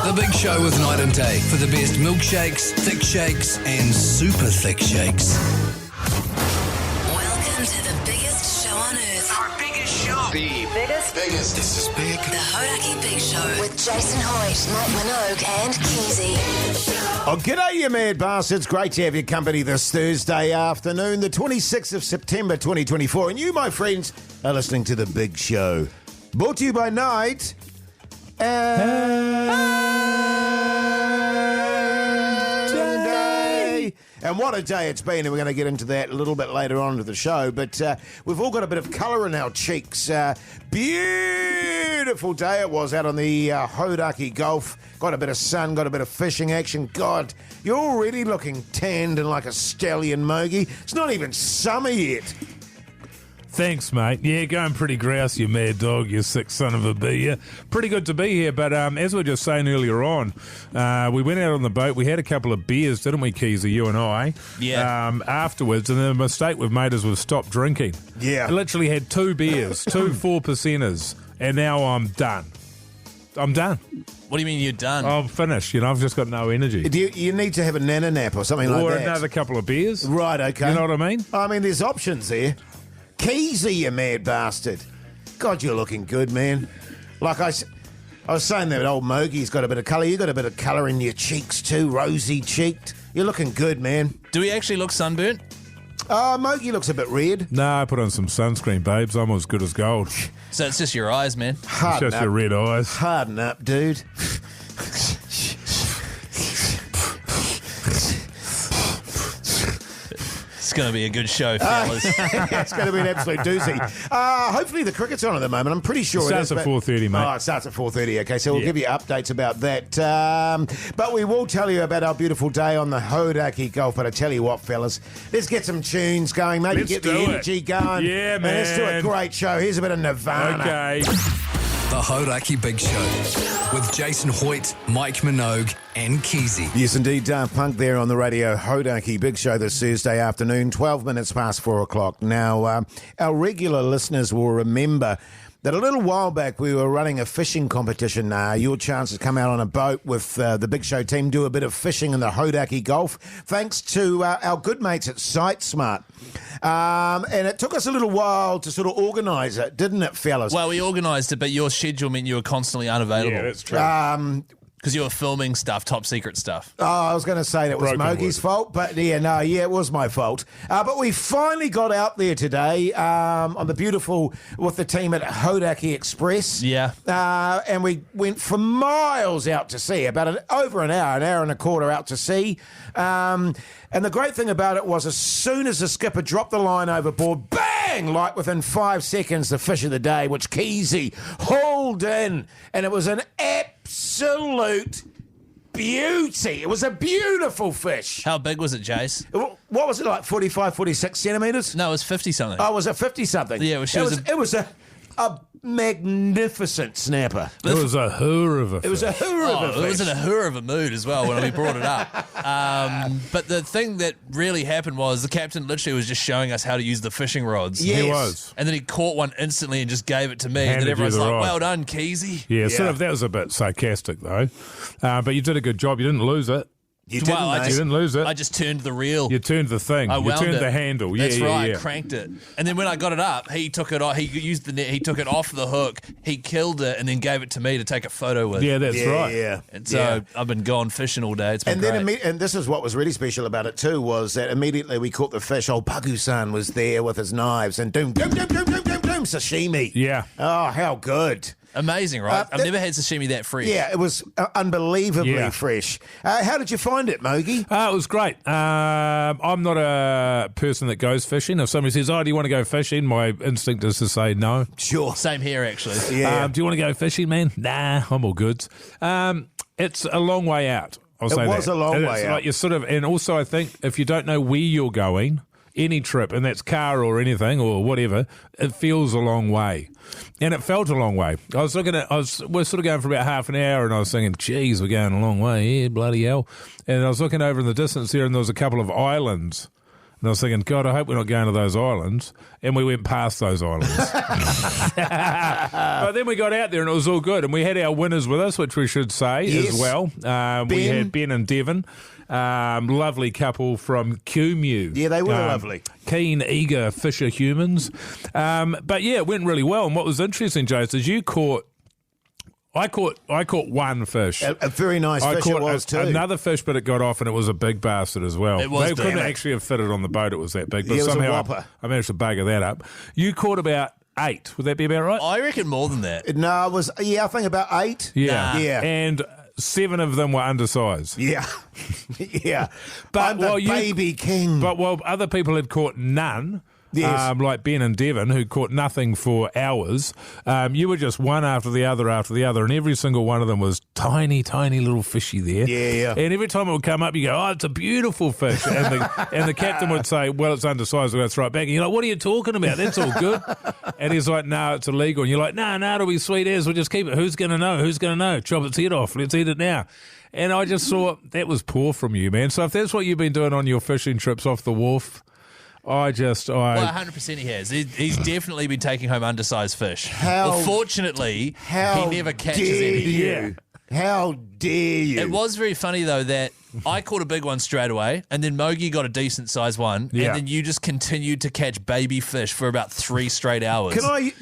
The Big Show with Night and Day for the best milkshakes, thick shakes, and super thick shakes. Welcome to the biggest show on earth. Our biggest show. The biggest. This is big. The Hauraki Big Show with Jason Hoyt, Mike Minogue, and Keyzie. Oh, g'day, you mad bastards. Great to have your company this Thursday afternoon, the 26th of September 2024. And you, my friends, are listening to The Big Show. Brought to you by Night and Day. And what a day it's been, and we're going to get into that a little bit later on to the show. But we've all got a bit of colour in our cheeks. Beautiful day it was out on the Hauraki Gulf. Got a bit of sun, got a bit of fishing action. God, you're already looking tanned and like a stallion, Mogi. It's not even summer yet. Thanks, mate. Yeah, going pretty grouse, you mad dog, you sick son of a bee. Yeah, pretty good to be here, but as we were just saying earlier on, we went out on the boat, we had a couple of beers, didn't we, Keyzie, you and I? Yeah. Afterwards, and the mistake we've made is we've stopped drinking. Yeah. I literally had 2 beers, 2 4%ers, and now I'm done. I'm done. What do you mean you're done? I'm finished, I've just got no energy. Do you need to have a nana nap or something like Or that? another couple of beers. Right, okay. You know what I mean? I mean, there's options there. Keyzie, you mad bastard. God, you're looking good, man. Like I was saying that old Mogie's got a bit of colour. You got a bit of colour in your cheeks too, rosy-cheeked. You're looking good, man. Do we actually look sunburnt? Mogie looks a bit red. No, I put on some sunscreen, babes. I'm as good as gold. So it's just your eyes, man. It's Harden just up. your red eyes. Harden up, dude. It's going to be a good show, fellas. It's going to be an absolute doozy. Hopefully the cricket's on at the moment. I'm pretty sure it Starts is. at 4:30, mate. Oh, it starts at 4:30. Okay, so we'll Yeah. give you updates about that. But we will tell you about our beautiful day on the Hauraki Gulf. But I tell you what, fellas, let's get some tunes going. Maybe Let's get the do it. energy going. Yeah, And let's do a man. great show. Here's a bit of Nirvana. Okay. The Hauraki Big Show with Jason Hoyt, Mike Minogue, and Keyzie. Yes, indeed, Daft Punk there on the radio. Hauraki Big Show this Thursday afternoon, 12 minutes past 4 o'clock. Now, our regular listeners will remember that a little while back we were running a fishing competition. Your chance to come out on a boat with the Big Show team, do a bit of fishing in the Hauraki Gulf, thanks to our good mates at SiteSmart. And it took us a little while to sort of organise it, didn't it, fellas? Well, we organised it, but your schedule meant you were constantly unavailable. Yeah, that's true. Because you were filming stuff, top secret stuff. I was going to say that was Broken Mogie's wood. fault, but it was my fault. But we finally got out there today on the beautiful, with the team at Hauraki Express. Yeah. And we went for miles out to sea, about over an hour and a quarter out to sea. And the great thing about it was as soon as the skipper dropped the line overboard, bang, like within 5 seconds, the fish of the day, which Keyzie hauled in. And it was an absolute beauty. It was a beautiful fish. How big was it, Jase? What was it, like 45, 46 centimetres? No, it was 50-something. Oh, was it 50-something? Yeah, it was a magnificent snapper. It was a hoor of a It was a hoor of a Oh, it was fish. in a hurrah of a mood as well when we brought it up. But the thing that really happened was the captain literally was just showing us how to use the fishing rods. Yes. He was. And then he caught one instantly and just gave it to me. Handed And then you everyone's the like, rod. well done, Keyzie. Yeah, Yeah. sort of. That was a bit sarcastic, though. But you did a good job. You didn't lose it. You didn't, Well, I mate. You didn't lose it. I just turned the reel. You turned the thing. I You wound turned it. the handle. That's yeah, right. yeah. I cranked it, and then when I got it up, he took it off. He used the net. He took it off the hook. He killed it, and then gave it to me to take a photo with. Yeah, that's Yeah, right. yeah. And so Yeah. I've been gone fishing all day. It's been And great. then, and this is what was really special about it too, was that immediately we caught the fish. Old Pagu-san was there with his knives and doom, sashimi. Yeah. Oh, how good. Amazing, right? I've that- never had sashimi that fresh. Yeah, it was unbelievably Yeah. fresh. How did you find it, Mogi? It was great. I'm not a person that goes fishing. If somebody says, "Oh, do you want to go fishing?" my instinct is to say no. Sure. Same here, actually. Yeah. Do you want to go fishing, man? Nah, I'm all good. It's a long way out. I'll say was that. a long And way it's out. Like you're sort of, and also I think if you don't know where you're going, any trip, and that's car or anything or whatever, it feels a long way. And it felt a long way. We're sort of going for about half an hour, and I was thinking, geez, we're going a long way here, bloody hell. And I was looking over in the distance there, and there was a couple of islands And I was thinking, God, I hope we're not going to those islands. And we went past those islands. But then we got out there and it was all good. And we had our winners with us, which we should say as well. We had Ben and Devon, lovely couple from QMU. Yeah, they were lovely. Keen, eager fisher humans. But yeah, it went really well. And what was interesting, Jase, is I caught one fish. A very nice fish it was too. Another fish, but it got off, and it was a big bastard as well. It was They couldn't big. actually have fitted on the boat. It was that big. But Yeah, it was a somehow whopper. I managed to bugger that up. You caught about 8. Would that be about right? I reckon more than that. No, it was, I think about 8. Yeah. Nah. Yeah. And 7 of them were undersized. Yeah. Yeah. But I'm the while you- baby king. But while other people had caught none, Yes. like Ben and Devon, who caught nothing for hours, you were just one after the other, and every single one of them was tiny, tiny little fishy there. Yeah. And every time it would come up, you go, oh, it's a beautiful fish. And the captain would say, well, it's undersized. We'll go throw it back. And you're like, what are you talking about? That's all good. And he's like, no, it's illegal. And you're like, no, it'll be sweet as. We'll just keep it. Who's going to know? Chop its head off. Let's eat it now. And I just thought, that was poor from you, man. So if that's what you've been doing on your fishing trips off the wharf, Well, 100% he has. He's definitely been taking home undersized fish. How- Well, fortunately, How he never catches dare any. you? How dare you? It was very funny, though, that I caught a big one straight away, and then Mogi got a decent sized one, Yeah. and then you just continued to catch baby fish for about 3 straight hours.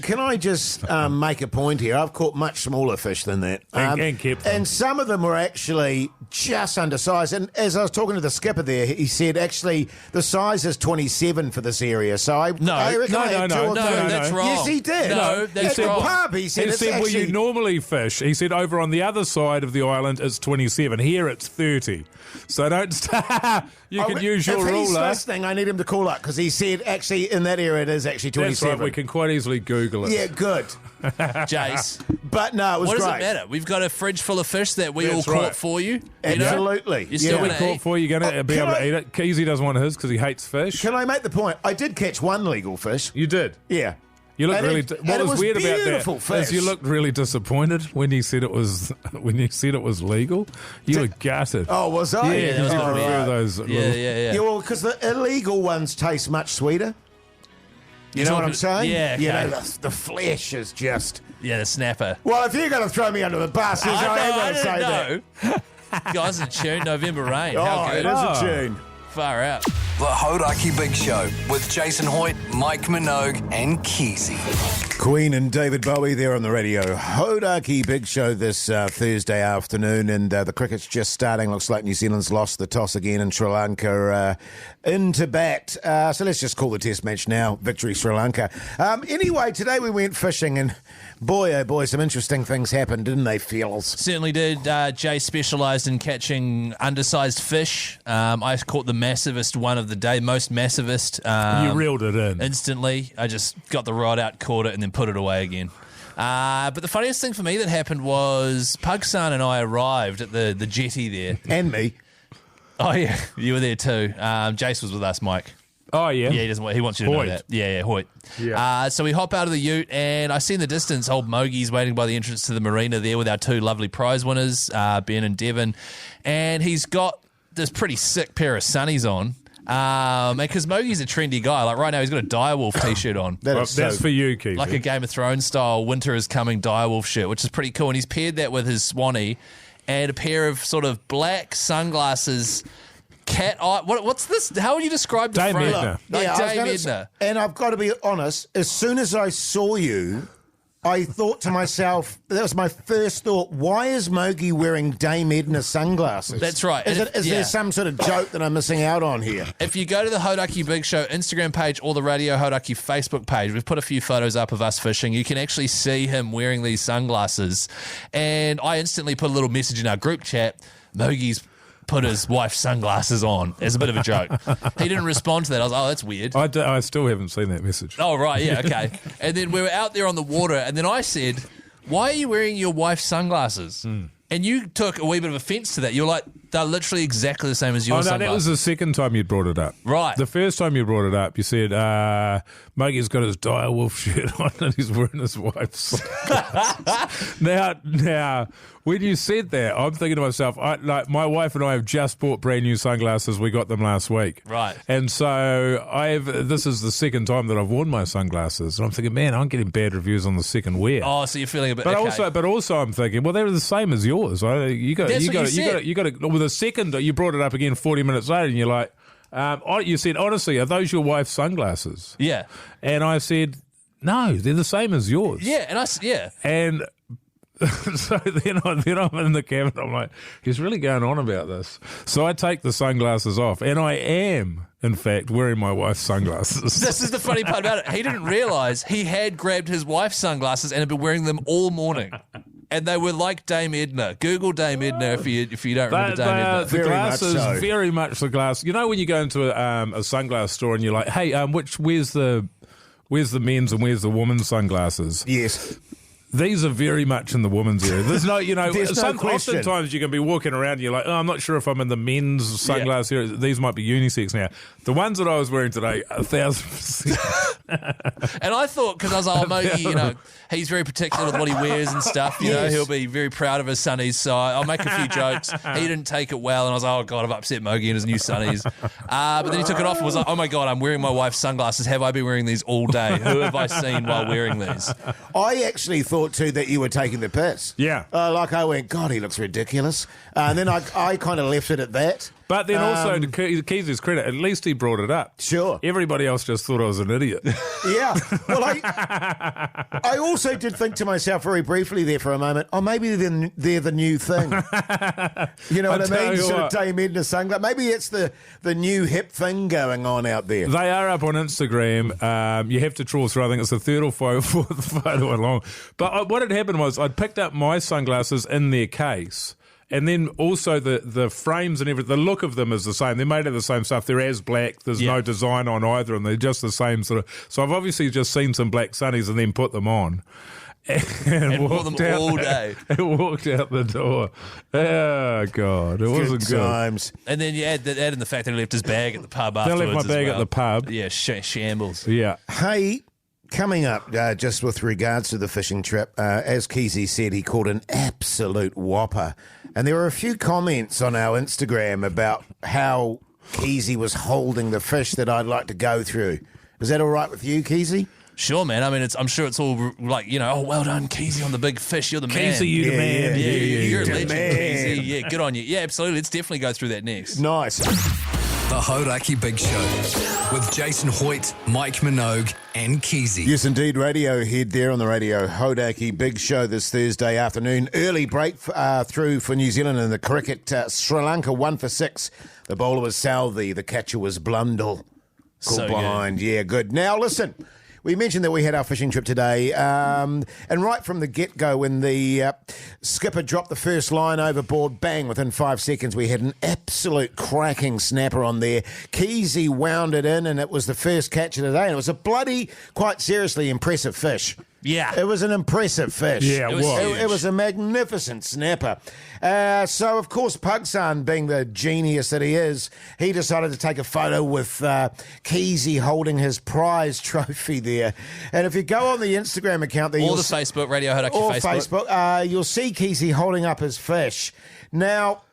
Can I just make a point here? I've caught much smaller fish than that, And kept them. and some of them were actually just undersized. And as I was talking to the skipper there, he said actually the size is 27 for this area. So I reckon I had two or no, three. that's wrong. Yes, he did. No, that's At wrong. the pub, he said He it's said, actually. well, you normally fish. He said, over on the other side of the island, it's 27. Here, it's 30. So don't start. You can use your if he's ruler. listening, I need him to call up because he said actually in that area it is actually That's 27. right. We can quite easily Google it. Yeah, good. Jace, But no, it was what does great. it matter? We've got a fridge full of fish that we That's all caught right. for you. You know? Absolutely. You're still Yeah. gonna Caught eat. for you, going to be can able to I- eat it. Keyzie doesn't want his because he hates fish. Can I make the point? I did catch one legal fish. You did. Yeah. You looked And really. it- What and it was was weird about beautiful that is fish. you looked really disappointed when you said it was legal. You were gutted. Oh, was I? yeah, that was you good. prefer those. Yeah, little- yeah. Yeah, well, because the illegal ones taste much sweeter. You know what I'm saying? Yeah, You okay. know, the flesh is just. Yeah, the snapper. Well, if you're going to throw me under the bus, I ain't going to say that. Guys, in tune, November Rain. Oh, How it good. is a tune. Far out. The Hauraki Big Show with Jason Hoyt, Mike Minogue, and Keyzie. Queen and David Bowie there on the radio. Hauraki Big Show this Thursday afternoon, and the cricket's just starting. Looks like New Zealand's lost the toss again, and Sri Lanka into bat. So let's just call the test match now. Victory Sri Lanka. Anyway, today we went fishing, and boy, oh boy, some interesting things happened, didn't they, Feels? Certainly did. Jay specialised in catching undersized fish. I caught the massivest one of the day, most massivest. You reeled it in. Instantly. I just got the rod out, caught it, and then put it away again. But the funniest thing for me that happened was Pugson and I arrived at the jetty there. And me. Oh, yeah, you were there too. Jace was with us, Mike. Oh yeah. Yeah, he doesn't. He wants you to Hoyt. know that. Yeah, Hoyt. Yeah. So we hop out of the ute, and I see in the distance old Mogi's waiting by the entrance to the marina there with our 2 lovely prize winners, Ben and Devon, and he's got this pretty sick pair of sunnies on. And because Mogi's a trendy guy, like right now he's got a Direwolf t-shirt on. That Well, is that's so- for you, Keith. Like a Game of Thrones style winter is coming Direwolf shirt, which is pretty cool. And he's paired that with his Swanee and a pair of sort of black sunglasses. Cat eye. What's this? How would you describe the Dame frame? Edna. Like I was Dame gonna Edna. say- and I've got to be honest, as soon as I saw you, I thought to myself, that was my first thought, why is Mogi wearing Dame Edna sunglasses? That's right. Is, And it, is yeah. there some sort of joke that I'm missing out on here? If you go to the Hauraki Big Show Instagram page or the Radio Hauraki Facebook page, we've put a few photos up of us fishing. You can actually see him wearing these sunglasses. And I instantly put a little message in our group chat. Mogi's put his wife's sunglasses on as a bit of a joke. He didn't respond to that. I was like, oh, that's weird. I still haven't seen that message. Oh, right, yeah, okay. And then we were out there on the water, and then I said, why are you wearing your wife's sunglasses? And you took a wee bit of offence to that. You were like, They're literally exactly the same as your Oh, no, sunglasses. that was the second time you brought it up. Right. The first time you brought it up, you said, Mogi's got his dire wolf shirt on and he's wearing his wife's sunglasses. Now, when you said that, I'm thinking to myself, my wife and I have just bought brand new sunglasses. We got them last week. Right. And so this is the second time that I've worn my sunglasses. And I'm thinking, man, I'm getting bad reviews on the second wear. Oh, so you're feeling a bit. But okay. also, I'm thinking, well, they're the same as yours. You got to. With a second, you brought it up again 40 minutes later, and you're like, you said, honestly, are those your wife's sunglasses? Yeah. And I said, no, they're the same as yours. Yeah, And so then I'm in the cabin. I'm like, he's really going on about this. So I take the sunglasses off, and I am, in fact, wearing my wife's sunglasses. This is the funny part about it. He didn't realise he had grabbed his wife's sunglasses and had been wearing them all morning. And they were like Dame Edna. Google Dame Edna if you don't remember Dame Edna. The glasses, very much the glass. You know when you go into a sunglass store and you're like, hey, where's the men's and where's the woman's sunglasses? Yes. These are very much in the woman's area. There's no, There's no question. Oftentimes you can be walking around and you're like, oh, I'm not sure if I'm in the men's sunglass area. These might be unisex now. The ones that I was wearing today, 1,000%. And I thought, because I was like, Mogi, he's very particular with what he wears and stuff. You know, he'll be very proud of his sunnies. So I'll make a few jokes. He didn't take it well, and I was like, oh God, I've upset Mogi and his new sunnies. But then he took it off and was like, oh my God, I'm wearing my wife's sunglasses. Have I been wearing these all day? Who have I seen while wearing these? I actually thought too that you were taking the piss. Yeah. I went, God, he looks ridiculous. And then I kind of left it at that. But then also, to Keyzie's credit, at least he brought it up. Sure. Everybody else just thought I was an idiot. Yeah. Well, I also did think to myself very briefly there for a moment, maybe they're the new thing. You know what I mean? Sort of Dame Edna sunglasses. Maybe it's the new hip thing going on out there. They are up on Instagram. You have to trawl through. I think it's the third or fourth photo along. But what had happened was I'd picked up my sunglasses in their case. And then also the frames and everything, the look of them is the same. They're made of the same stuff. They're as black. There's no design on either, and they're just the same sort of. So I've obviously just seen some black sunnies and then put them on. And wore them all day. And walked out the door. Oh, God. It wasn't good. Times. And then you add in the fact that he left his bag at the pub afterwards. They left my bag at the pub. Yeah, shambles. Yeah. Hey, coming up, just with regards to the fishing trip, as Keyzie said, he called an absolute whopper. And there were a few comments on our Instagram about how Keyzie was holding the fish that I'd like to go through. Is that all right with you, Keyzie? Sure, man. I mean, I'm sure it's all like, well done, Keyzie, on the big fish. You're the man. Keyzie, you the man. Yeah, you're a the legend, man. Keyzie. Yeah, good on you. Yeah, absolutely. Let's definitely go through that next. Nice. The Hauraki Big Show with Jason Hoyt, Mike Minogue, and Keyzie. Yes, indeed. Radiohead there on the radio. Hauraki Big Show this Thursday afternoon. Early break through for New Zealand in the cricket. Sri Lanka 1 for 6. The bowler was Southey. The catcher was Blundell. So behind. Good. Yeah, good. Now, listen. We mentioned that we had our fishing trip today, and right from the get-go, when the skipper dropped the first line overboard, bang, within 5 seconds, we had an absolute cracking snapper on there. Keyzie wound it in, and it was the first catch of the day, and it was a bloody, quite seriously impressive fish. Yeah. It was an impressive fish. Yeah, it was. It was a magnificent snapper. So, of course, Pugsan, being the genius that he is, he decided to take a photo with Keyzie holding his prize trophy there. And if you go on the Instagram account there, or the Facebook, Radio Hauraki or Facebook. You'll see Keyzie holding up his fish. Now,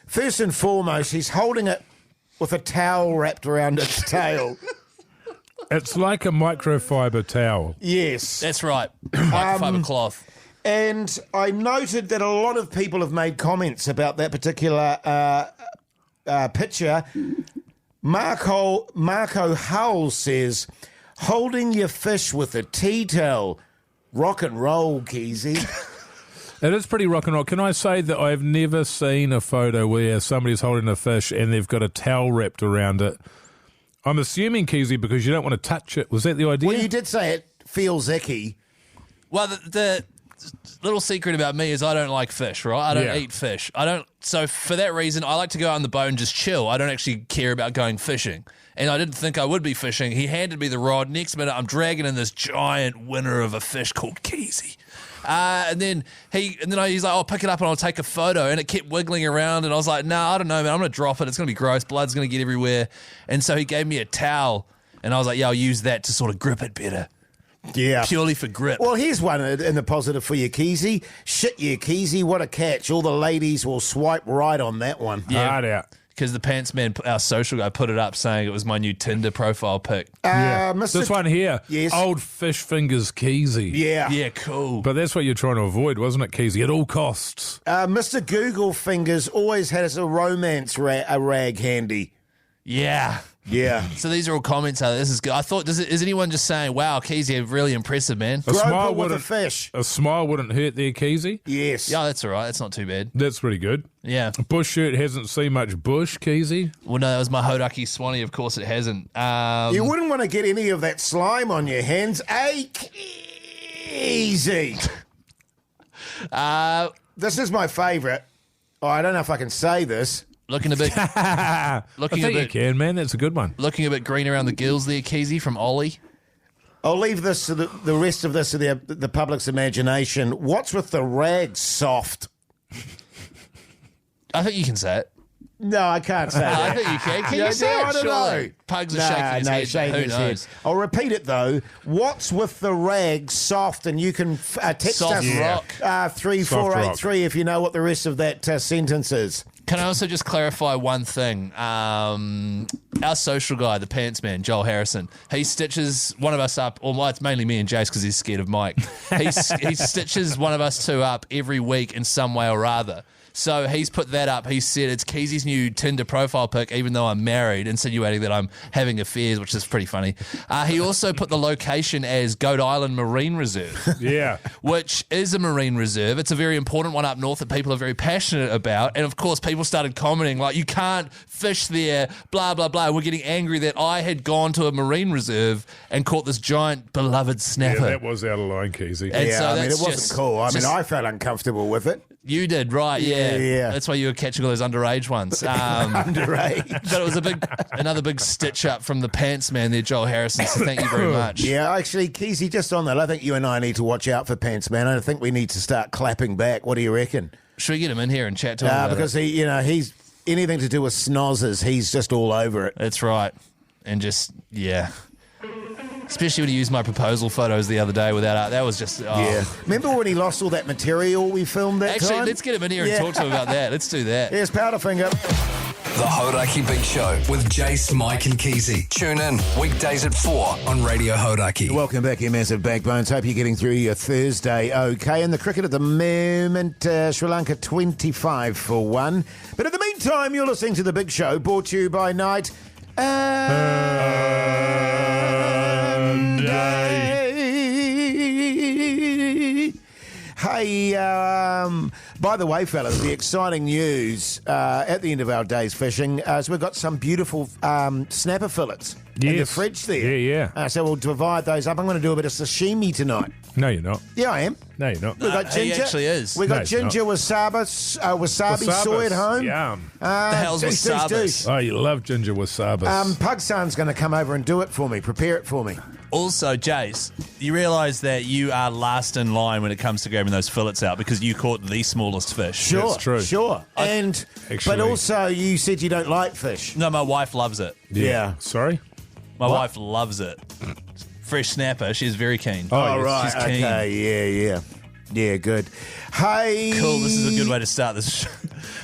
first and foremost, he's holding it with a towel wrapped around its tail. It's like a microfiber towel. Yes. That's right. Microfiber cloth. And I noted that a lot of people have made comments about that particular picture. Marco Hull says, holding your fish with a tea towel. Rock and roll, Keyzie. It is pretty rock and roll. Can I say that I've never seen a photo where somebody's holding a fish and they've got a towel wrapped around it? I'm assuming, Keyzie, because you don't want to touch it. Was that the idea? Well, you did say it feels icky. Well, the little secret about me is I don't like fish, right? I don't eat fish. So for that reason, I like to go out on the boat and just chill. I don't actually care about going fishing. And I didn't think I would be fishing. He handed me the rod. Next minute, I'm dragging in this giant winner of a fish called Keyzie. And then he's like, "I'll pick it up and I'll take a photo." And it kept wiggling around, and I was like, "No, I don't know, man. I'm gonna drop it. It's gonna be gross. Blood's gonna get everywhere." And so he gave me a towel, and I was like, "Yeah, I'll use that to sort of grip it better." Yeah. Purely for grip. Well, here's one in the positive for you, Keyzie. Shit, you, Keyzie. What a catch. All the ladies will swipe right on that one. Yeah. Hard out. Because the pants man, our social guy, put it up saying it was my new Tinder profile pic. Mr. This one here, Yes. old fish fingers Keyzie. Yeah. Yeah, cool. But that's what you're trying to avoid, wasn't it, Keyzie? At all costs. Mr. Google Fingers always has a romance rag handy. Yeah. Yeah. So these are all comments. This is good. I thought, is anyone just saying, "Wow, Keyzie, really impressive, man"? A Groper with a wouldn't- fish. A smile wouldn't hurt there, Keyzie. Yes. Yeah, that's all right. That's not too bad. That's pretty good. Yeah. Bush shirt hasn't seen much bush, Keyzie. Well, no, that was my Hauraki Swanee. Of course, it hasn't. You wouldn't want to get any of that slime on your hands. Easy. This is my favourite. Oh, I don't know if I can say this. Looking a bit, I looking a think you bit, can, man. That's a good one. looking a bit green around the gills there, Keyzie from Ollie. I'll leave this to the rest of this to the public's imagination. What's with the rag soft? I think you can say it. No, I can't say I that. think you can. Can Yeah, you say I it? don't Surely. know. Pugs are shaking his head. shaking Who his knows? head. I'll repeat it though. What's with the rag soft? And you can text Soft us rock. 3483 if you know what the rest of that sentence is. Can I also just clarify one thing? Our social guy, the pants man, Joel Harrison, he stitches one of us up, or well, it's mainly me and Jase because he's scared of Mike. He stitches one of us two up every week in some way or other. So he's put that up. He said it's Keyzie's new Tinder profile pic, even though I'm married, insinuating that I'm having affairs, which is pretty funny. He also put the location as Goat Island Marine Reserve. Yeah. Which is a marine reserve. It's a very important one up north that people are very passionate about. And of course, people started commenting like, "You can't fish there, blah, blah, blah." We're getting angry that I had gone to a marine reserve and caught this giant beloved Yeah, snapper. that was out of line, Keyzie. And Yeah, so I mean, it that's wasn't just- cool. I mean, just- I felt uncomfortable with it. You did, right, yeah. Yeah. That's why you were catching all those underage ones. Underage. But it was another big stitch up from the pants man there, Joel Harrison, so thank you very much. Yeah, actually, Keyzie, just on that, I think you and I need to watch out for Pants Man. I think we need to start clapping back. What do you reckon? Should we get him in here and chat to him about Because it? he's anything to do with snozzers, he's just all over it. That's right. And just, yeah. Especially when he used my proposal photos the other day without that was just, oh. Yeah. Remember when he lost all that material we filmed that Actually, time? let's get him in here and talk to him about that. Let's do that. Here's Powderfinger. The Hauraki Big Show with Jase, Mike and Keyzie. Tune in weekdays at 4 on Radio Hauraki. Welcome back, you massive backbones. Hope you're getting through your Thursday okay. In the cricket at the moment, Sri Lanka 25 for 1. But in the meantime, you're listening to The Big Show, brought to you by Night and Day. Hey, by the way, fellas, the exciting news at the end of our day's fishing is we've got some beautiful snapper fillets in the Yes. fridge there. Yeah. So we'll divide those up. I'm going to do a bit of sashimi tonight. No, you're not. Yeah, I am. No, you're not. We've got he ginger. actually is. We've No, got he's ginger wasabi soy at home. Yum. The hell's Deuce, deuce, wasabis? deuce. Oh, you love ginger wasabis. Pugsan's going to come over and do it for me. Prepare it for me. Also, Jase, you realise that you are last in line when it comes to grabbing those fillets out because you caught the smallest fish. Sure, That's true. Sure. But Actually- also you said you don't like fish. No, my wife loves it. Yeah. Sorry? My wife loves it. Fresh snapper, she's very keen. Oh, yes, right. she's keen. Okay. Yeah, good. Hey. Cool, this is a good way to start this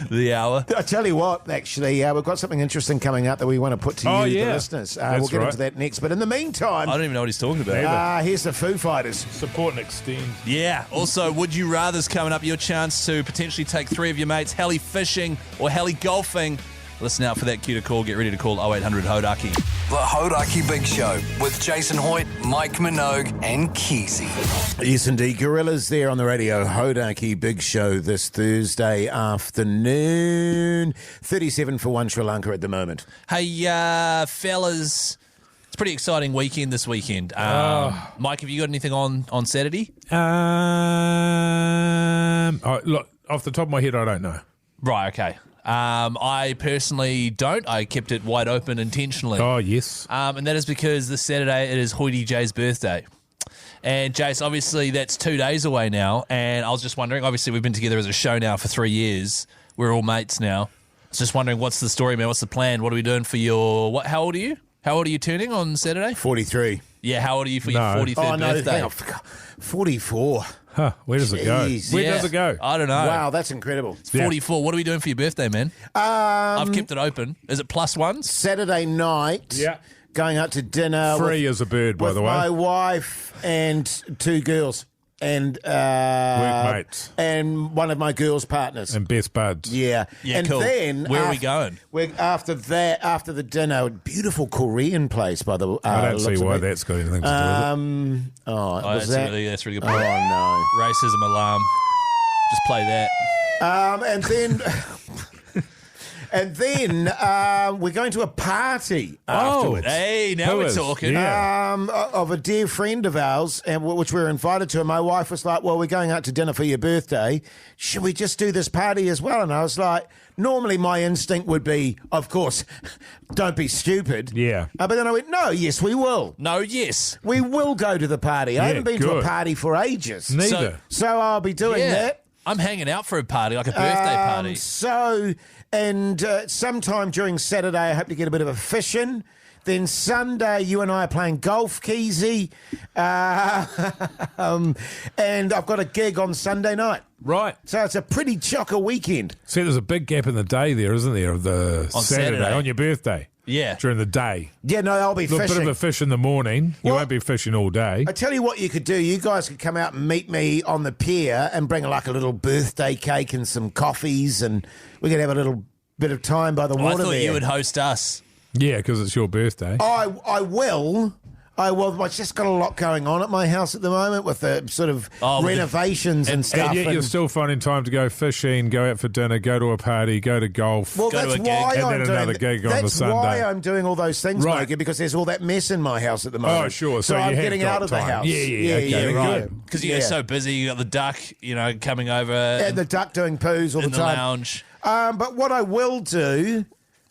the hour. I tell you what, actually, we've got something interesting coming up that we want to put to Oh, you, the yeah. listeners. That's We'll get right. into that next. But in the I meantime, don't even know what he's talking about. here's the Foo Fighters. Support and extend. Yeah. Also, Would You Rather's coming up. Your chance to potentially take 3 of your mates heli fishing or heli golfing. Listen out for that cue to call. Get ready to call 0800 Hauraki. The Hauraki Big Show with Jason Hoyt, Mike Minogue and Keyzie. Yes, indeed. Gorillas there on the radio. Hauraki Big Show this Thursday afternoon. 37 for 1 Sri Lanka at the moment. Hey, fellas. It's a pretty exciting weekend this weekend. Mike, have you got anything on Saturday? Look, off the top of my head, I don't know. Right, okay. I personally don't. I kept it wide open intentionally. Oh, yes. And that is because this Saturday it is Hoity J's birthday. And Jase, obviously that's 2 days away now. And I was just wondering, obviously we've been together as a show now for 3 years. We're all mates now. I was just wondering, what's the story, man? What's the plan? What are we doing for your... How old are you? How old are you turning on Saturday? 43. Yeah, how old are you for your 43rd birthday? hang on. 44. Huh, where does it go? Jeez. Where Yeah. does it go? I don't know. Wow, that's incredible. 44. What are we doing for your birthday, man? I've kept it open. Is it plus ones? Saturday night. Yeah. Going out to dinner. Free as a bird, by with the way. my wife and 2 girls. And Workmates. and one of my girls' partners. And best buds. Yeah. Yeah, and cool. then Where are we going? After the dinner, beautiful Korean place by the. I don't see looks of why it. that's got anything to do with it. Was that's that? that's a really good Oh point. no. Racism alarm. Just play that. And then. And then we're going to a party afterwards. Hey, now Who we're is? talking. Yeah. Of a dear friend of ours, and which we were invited to. And my wife was like, well, we're going out to dinner for your birthday. Should we just do this party as well? And I was like, normally my instinct would be, of course, don't be stupid. Yeah. But then I went, no, yes, we will. No, yes. We will go to the party. I Yeah, haven't been to a good. party for ages. Neither. So I'll be doing Yeah. that. I'm hanging out for a party, like a birthday party. Sometime during Saturday, I hope to get a bit of a fishing. Then Sunday, you and I are playing golf, Keyzie. And I've got a gig on Sunday night. Right. So it's a pretty chocker weekend. See, there's a big gap in the day there, isn't there? Of the Saturday. on your birthday. Yeah. During the day. Yeah, no, I'll be A little fishing. bit of a fish in the morning. You Well- won't be fishing all day. I tell you what you could do. You guys could come out and meet me on the pier and bring like a little birthday cake and some coffees, and we could have a little bit of time by the I water thought there. you would host us. Yeah, because it's your birthday. I will. I've just got a lot going on at my house at the moment with the sort of Oh, with the- renovations and stuff. And yet you're still finding time to go fishing, go out for dinner, go to a party, go to golf. well, go to that's a gig. why And I'm then doing another gig on the that's Sunday. why I'm doing all those things, Right. Mikey, because there's all that mess in my house at the moment. Oh, sure. So So you I'm have getting got out of the time. house. Yeah, okay, yeah, then right. good. Because you're so busy. You got the duck, coming over And the duck doing poos all in the the time. lounge. But what I will do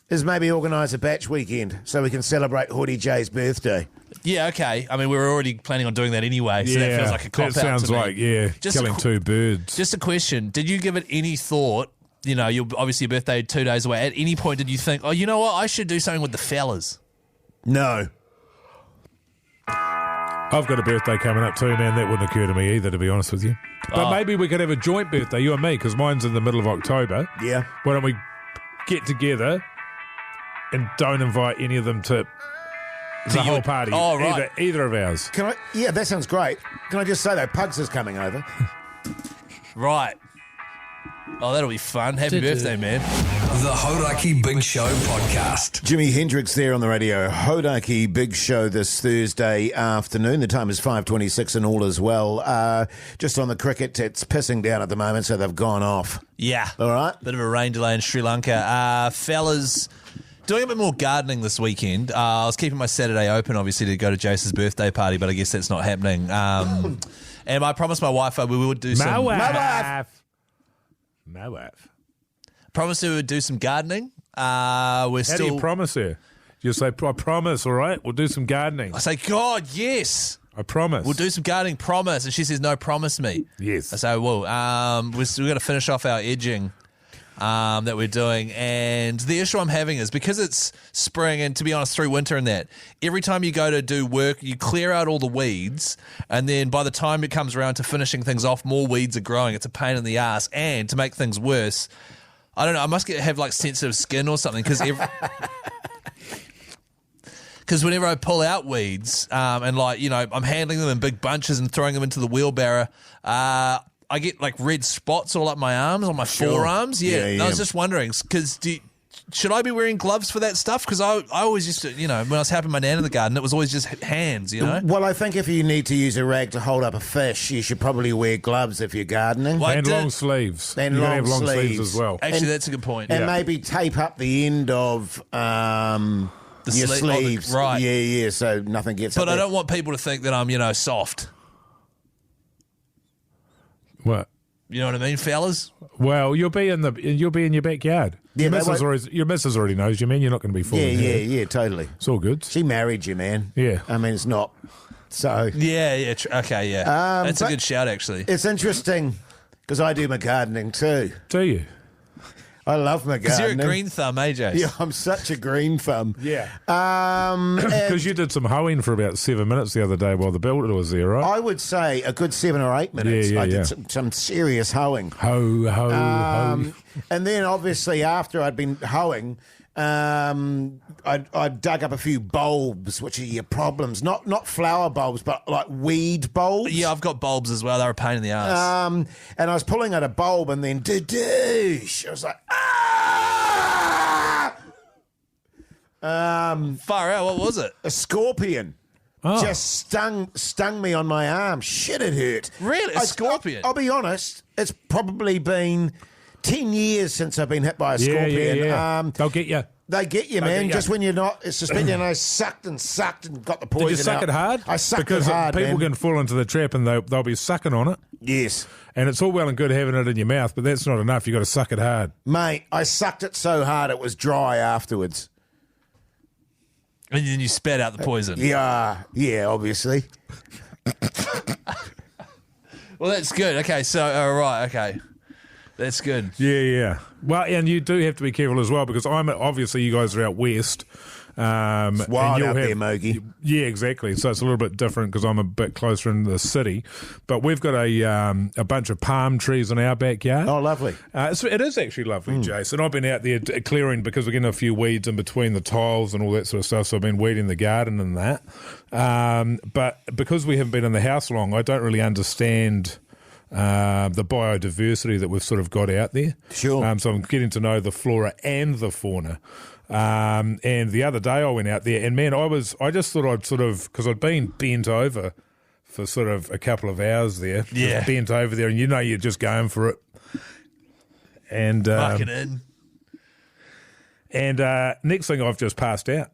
is maybe organise a batch weekend so we can celebrate Hoodie J's birthday. Yeah, okay. I mean, we were already planning on doing that anyway, so Yeah, that feels like a cop-out that sounds to me. like, Just a killing qu- two birds. Just a question. Did you give it any thought? You're obviously your birthday 2 days away. At any point did you think, oh, you know what? I should do something with the fellas? No. I've got a birthday coming up too, man. That wouldn't occur to me either, to be honest with you. But maybe we could have a joint birthday, you and me, because mine's in the middle of October. Yeah. Why don't we get together and don't invite any of them to the whole party? Oh, right. Either of ours. Can I? Yeah, that sounds great. Can I just say though, Pugs is coming over. Right. Oh, that'll be fun. Happy birthday, man. The Hauraki Big Show podcast. Jimi Hendrix there on the radio. Hauraki Big Show this Thursday afternoon. The time is 5:26 and all is well. Just on the cricket, it's pissing down at the moment, so they've gone off. Yeah. All right. Bit of a rain delay in Sri Lanka. Fellas, doing a bit more gardening this weekend. I was keeping my Saturday open, obviously, to go to Jase's birthday party, but I guess that's not happening. And I promised my wife we would do some... My wife. Promised we would do some gardening. We're How do still... you promise her? You say, I promise, all right? We'll do some gardening. I say, God, yes. I promise. We'll do some gardening, promise. And she says, no, promise me. Yes. I say, well, we've got to finish off our edging that we're doing. And the issue I'm having is because it's spring and, to be honest, through winter and that, every time you go to do work, you clear out all the weeds. And then by the time it comes around to finishing things off, more weeds are growing. It's a pain in the ass. And to make things worse, I don't know, I must have like sensitive skin or something because whenever I pull out weeds and I'm handling them in big bunches and throwing them into the wheelbarrow, I get like red spots all up my arms, on my forearms. Yeah. And I was just wondering, because should I be wearing gloves for that stuff? Because I always used to, when I was helping my nan in the garden, it was always just hands, Well, I think if you need to use a rag to hold up a fish, you should probably wear gloves if you're gardening. Well, And long sleeves. And you long can have long sleeves sleeves. as well. Actually, that's a good point. And maybe tape up the end of your sleeves. right. Yeah, so nothing gets But up I there. don't want people to think that I'm, soft. What? You know what I mean, fellas? Well, you'll be in your backyard. Yeah, your missus already knows you, man. You're not going to be falling. Yeah, totally. It's all good. She married you, man. Yeah. I mean, it's not So Yeah. Okay, yeah. That's a good shout, actually. it's interesting because I do my gardening too. Do you? I love my gardening. Because you're a green thumb, eh, Jase? Yeah, I'm such a green thumb. Yeah. And Because you did some hoeing for about 7 minutes the other day while the builder was there, right? I would say a good 7 or 8 minutes. Yeah, I yeah. did some serious hoeing. Ho. And then obviously after I'd been hoeing, I dug up a few bulbs, which are your problems. Not flower bulbs, but like weed bulbs. Yeah, I've got bulbs as well. They're a pain in the ass. And I was pulling out a bulb and then doosh. I was like, ah! Far out, what was it? A scorpion. Oh. Just stung me on my arm. Shit, it hurt. Really? A scorpion? I'll be honest, it's probably been 10 years since I've been hit by a scorpion. Yeah. They'll get you. They get you, They'll man. get you. Just when you're not suspending, and I sucked and got the poison Did you suck out. it hard? I sucked because it hard, people man. can fall into the trap and they'll be sucking on it. Yes. And it's all well and good having it in your mouth, but that's not enough. You got to suck it hard. Mate, I sucked it so hard it was dry afterwards. And then you spat out the poison. Yeah, obviously. Well, that's good. Okay, so, right, okay. That's good. Yeah. Well, and you do have to be careful as well because obviously you guys are out west. It's wild out there, Mogi. Yeah, exactly. So it's a little bit different because I'm a bit closer in the city. But we've got a bunch of palm trees in our backyard. Oh, lovely. It is actually lovely, Jason. I've been out there clearing because we're getting a few weeds in between the tiles and all that sort of stuff. So I've been weeding the garden and that. But because we haven't been in the house long, I don't really understand the biodiversity that we've sort of got out there. Sure. So I'm getting to know the flora and the fauna. And the other day I went out there and man, I just thought I'd sort of, because I'd been bent over for sort of a couple of hours there. Yeah. Just bent over there and you're just going for it. And Fuck it in. And next thing I've just passed out.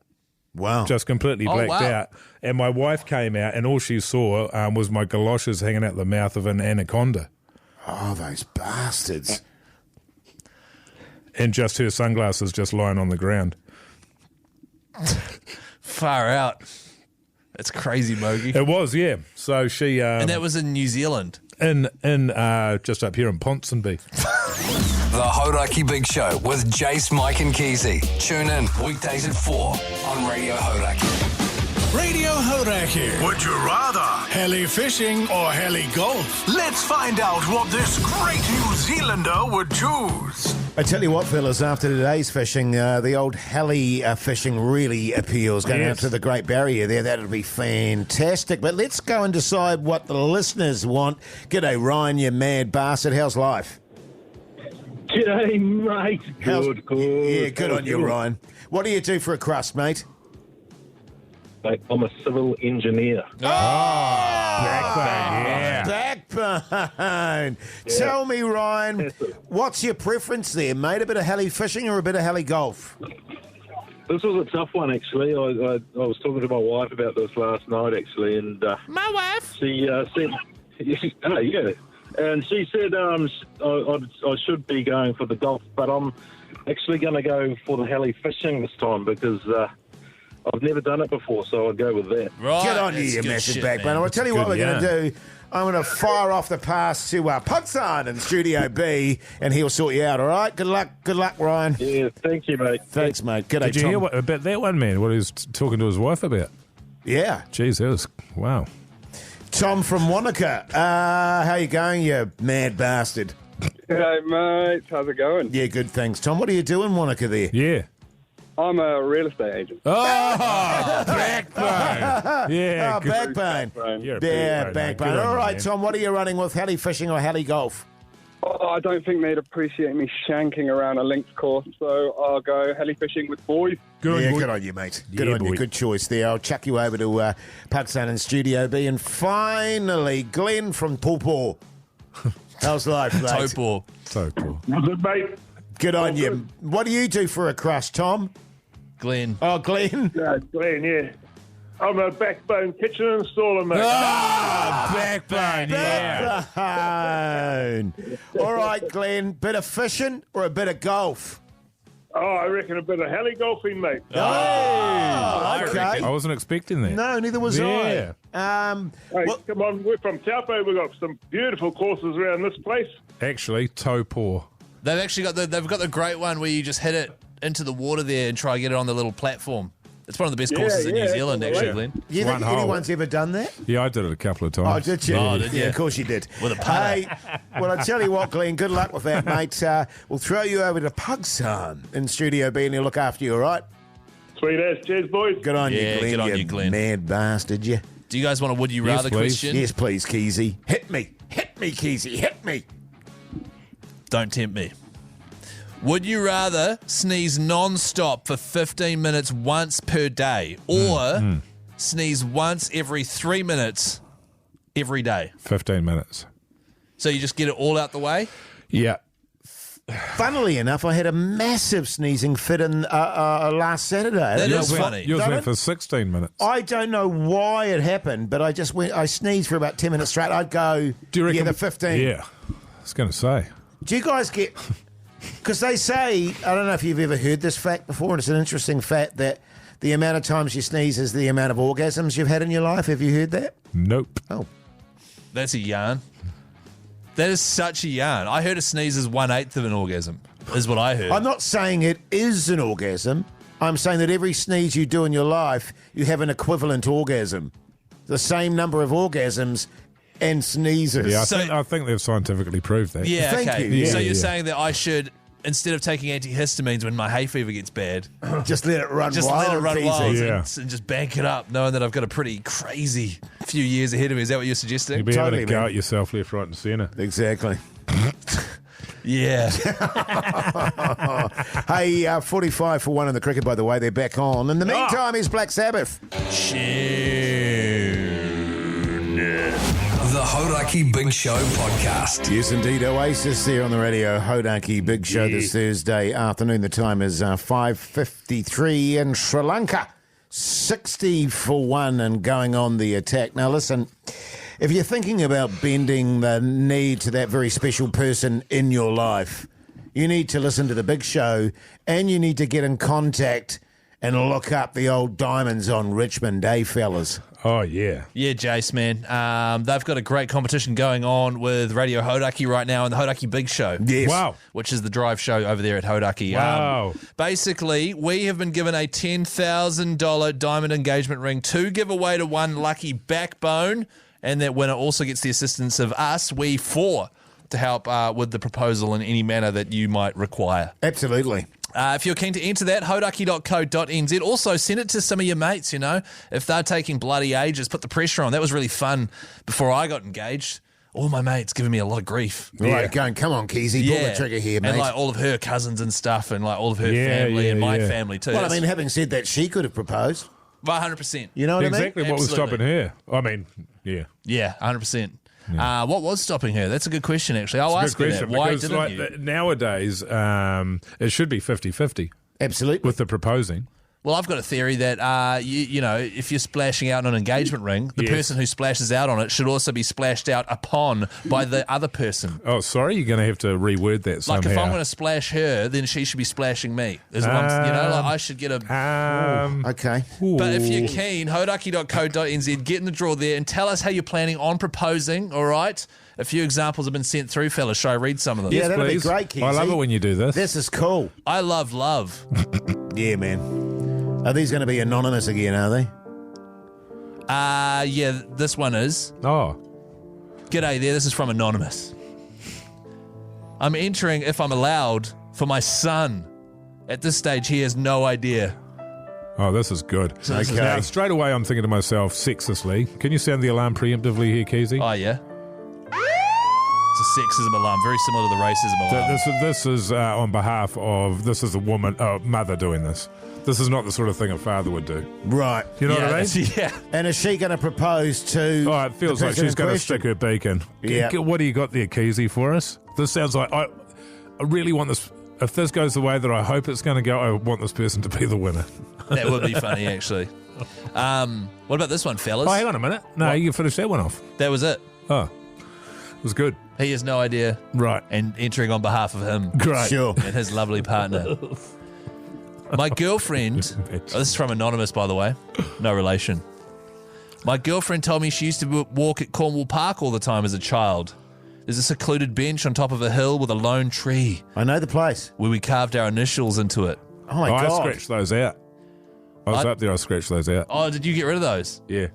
Wow. Just completely blacked wow. out. And my wife came out and all she saw was my galoshes hanging out the mouth of an anaconda. Oh, those bastards. And just her sunglasses just lying on the ground. Far out. That's crazy, Mogi. It was, yeah. So she... And that was in New Zealand. in just up here in Ponsonby. The Hauraki Big Show with Jase, Mike and Keyzie. Tune in weekdays at 4 on Radio Hauraki. Radio Hauraki. Would you rather heli fishing or heli golf? Let's find out what this great New Zealander would choose. I tell you what, fellas, after today's fishing, the old heli fishing really appeals. Going out to the Great Barrier there, that'll be fantastic. But let's go and decide what the listeners want. G'day, Ryan, you mad bastard. How's life? G'day, mate. Good. Yeah, good on you, Ryan. What do you do for a crust, mate? Mate, I'm a civil engineer. Backbone. Tell me, Ryan, what's your preference there, mate? A bit of heli fishing or a bit of heli golf? This was a tough one, actually. I was talking to my wife about this last night, actually, and My wife? she said, yeah, and she said I should be going for the golf, but I'm actually going to go for the heli fishing this time because I've never done it before, so I'd go with that. Right. Get on you, that's you good massive shit, backbone. man. I'll tell you what we're going to do. I'm going to fire off the pass to Pugsan in Studio B, and he'll sort you out, all right? Good luck, Ryan. Yeah, thank you, mate. Thanks, mate. G'day, Did you Tom. hear about that one, man? What he was talking to his wife about? Yeah. Jeez, that was, wow. Tom from Wanaka. How you going, you mad bastard? G'day, mate. How's it going? Yeah, good, thanks. Tom, what are you doing, Wanaka, there? Yeah. I'm a real estate agent. Oh, backbone. Yeah, good. Backbone. You're a Yeah, backbone, mate. backbone. Good on All you, right, man. Tom, what are you running with, heli fishing or heli golf? Oh, I don't think they'd appreciate me shanking around a links course, so I'll go heli fishing with boys. Good, Yeah, boy. good on you, mate. Good Yeah, on you. boy. Good choice there. I'll chuck you over to Pugsan in Studio B. And finally, Glenn from Pawpaw. How's life, mate? Topor. So cool. Good, mate. Good on you. What do you do for a crush, Tom? Glenn. Oh, Glenn. Yeah, Glenn, yeah. I'm a backbone kitchen installer, mate. Backbone, yeah. Backbone. All right, Glenn. Bit of fishing or a bit of golf? Oh, I reckon a bit of heli golfing, mate. Okay. I wasn't expecting that. No, neither was Yeah. I. Hey, come on, we're from Taupo. We've got some beautiful courses around this place. Actually, toe paw. They've actually got the great one where you just hit it into the water there and try and get it on the little platform. It's one of the best courses in New Zealand, actually, Glenn. You think One hole. anyone's ever done that? Yeah, I did it a couple of Oh, times. did you? Oh, did you? Yeah, of course you did. With a putter. Hey, well, I tell you what, Glenn, good luck with that, mate. We'll throw you over to Pugson in Studio B and he'll look after you, all right? Sweet as. Cheers, boys. Good on Yeah, you, Glenn. good on you, Glenn. Mad bastard, you. Do you guys want a would you Yes, rather please. question? Yes, please, Keyzie. Hit me, Keyzie, hit me. Don't tempt me. Would you rather sneeze non-stop for 15 minutes once per day or sneeze once every 3 minutes every day? 15 minutes. So you just get it all out the way? Yeah. Funnily enough, I had a massive sneezing fit in last Saturday. That Yours is went- funny. Yours Done went it? for 16 minutes. I don't know why it happened, but I sneezed for about 10 minutes straight. I'd go, Do you reckon? the 15. Yeah. I was going to say. Do you guys get... Because they say, I don't know if you've ever heard this fact before, and it's an interesting fact that the amount of times you sneeze is the amount of orgasms you've had in your life. Have you heard that? Nope. Oh. That's a yarn. That is such a yarn. I heard a sneeze is 1/8 of an orgasm, is what I heard. I'm not saying it is an orgasm. I'm saying that every sneeze you do in your life, you have an equivalent orgasm. The same number of orgasms and sneezes. Yeah, So- I think they've scientifically proved that. Yeah, Thank okay. you. So Yeah, you're yeah. saying that I should, instead of taking antihistamines when my hay fever gets bad, Just let it run just wild, let it run Keyzie. wild Yeah. and just bank it up, knowing that I've got a pretty crazy few years ahead of me. Is that what you're suggesting? You'll be Totally, able to go man. at yourself left, right, and centre. Exactly. Yeah. Hey, 45 for 1 in the cricket, by the way. They're back on. In the meantime, here's Black Sabbath. The Hauraki Big Show podcast. Yes, indeed. Oasis there on the radio. Hauraki Big Show this Thursday afternoon. The time is 5:53 in Sri Lanka. 60 for 1 and going on the attack. Now, listen, if you're thinking about bending the knee to that very special person in your life, you need to listen to the Big Show and you need to get in contact and look up the old diamonds on Richmond, eh, fellas? Oh, yeah. Yeah, Jase, man. They've got a great competition going on with Radio Hauraki right now and the Hauraki Big Show. Yes. Wow. Which is the drive show over there at Hauraki. Wow. Basically, we have been given a $10,000 diamond engagement ring to give away to one lucky backbone, and that winner also gets the assistance of us, we four, to help with the proposal in any manner that you might require. Absolutely. If you're keen to enter that, hauraki.co.nz. Also, send it to some of your mates, you know. If they're taking bloody ages, put the pressure on. That was really fun before I got engaged. All my mates giving me a lot of grief. Right, going, come on, Keyzie, pull the trigger here, mate. And like all of her cousins and stuff, and like all of her Yeah, family and yeah, my yeah. family too. Well, I mean, having said that, she could have proposed. 100%. You know what Exactly I mean? what was Absolutely. stopping her. I mean, yeah. Yeah, 100%. What was stopping her? That's a good question, actually. I'll ask her that. Why because didn't like, you? nowadays, it should be 50-50 Absolutely. with the proposing. Well, I've got a theory that, you know, if you're splashing out on an engagement ring, the Yes. person who splashes out on it should also be splashed out upon by the other person. Oh, sorry, you're going to have to reword that somehow. Like, if I'm going to splash her, then she should be splashing me. Is what I'm, you know, like I should get a... Okay. But if you're keen, hauraki.co.nz, get in the draw there and tell us how you're planning on proposing, all right? A few examples have been sent through, fellas. Should I read some of them? Yeah, that'd please. be great, Keyzie. I love it when you do this. This is cool. I love love. Yeah, man. Are these going to be anonymous again, are they? Yeah, this one is. Oh, G'day there, this is from Anonymous. I'm entering, if I'm allowed, for my son. At this stage, he has no idea. oh, this is good. Okay. Now, straight away, I'm thinking to myself, sexistly, can you sound the alarm preemptively here, Keyzie? Oh, yeah? It's a sexism alarm, very similar to the racism alarm. This is on behalf of, this is a woman, mother doing this. This is not the sort of thing a father would do. Right. You know what I mean? that's- yeah. And is she going to propose to Oh, it feels the like person she's in going to question? stick her beak in. Yeah. What do you got there, Keyzie, for us? This sounds like, I really want this, if this goes the way that I hope it's going to go, I want this person to be the winner. That would be funny, actually. What about this one, fellas? Oh, hang on a minute. No, you finished that one off. That was it. Oh, it was good. He has no idea. Right. And entering on behalf of him Great. Sure. and his lovely partner. My girlfriend, this is from Anonymous, by the way, no relation. My girlfriend told me she used to walk at Cornwall Park all the time as a child. There's a secluded bench on top of a hill with a lone tree. I know the place. Where we carved our initials into it. Oh, my God. I scratched those out. I was up there, I scratched those out. Oh, did you get rid of those? Yeah. It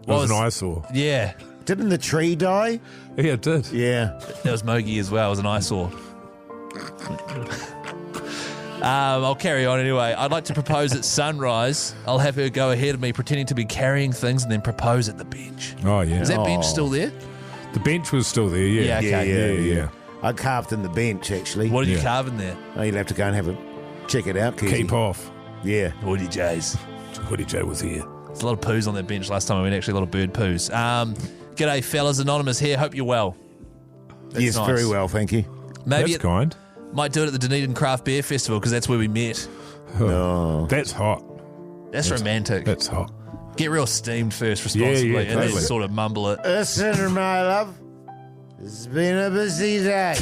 was an eyesore. Yeah. Didn't the tree die? Yeah, it did. Yeah. That was Mogi as well. It was an eyesore. I'll carry on anyway. I'd like to propose at sunrise. I'll have her go ahead of me pretending to be carrying things and then propose at the bench. Oh, yeah. Is that bench still there? The bench was still there, yeah. Okay. Yeah. I carved in the bench, actually. What did you carve in there? Oh, you'll have to go and check it out, Keyzie. Keep off. Yeah. Woody Jase. Woody J was here. There's a lot of poos on that bench last time I went, actually, a lot of bird poos. G'day, fellas. Anonymous here. Hope you're well. That's yes, nice. very well, thank you. Maybe That's kind. Might do it at the Dunedin Craft Beer Festival because that's where we met. Oh. That's hot. That's romantic. That's hot. Get real steamed first, responsibly, Yeah, and totally. then sort of mumble it. Listen, my love. It's been a busy day.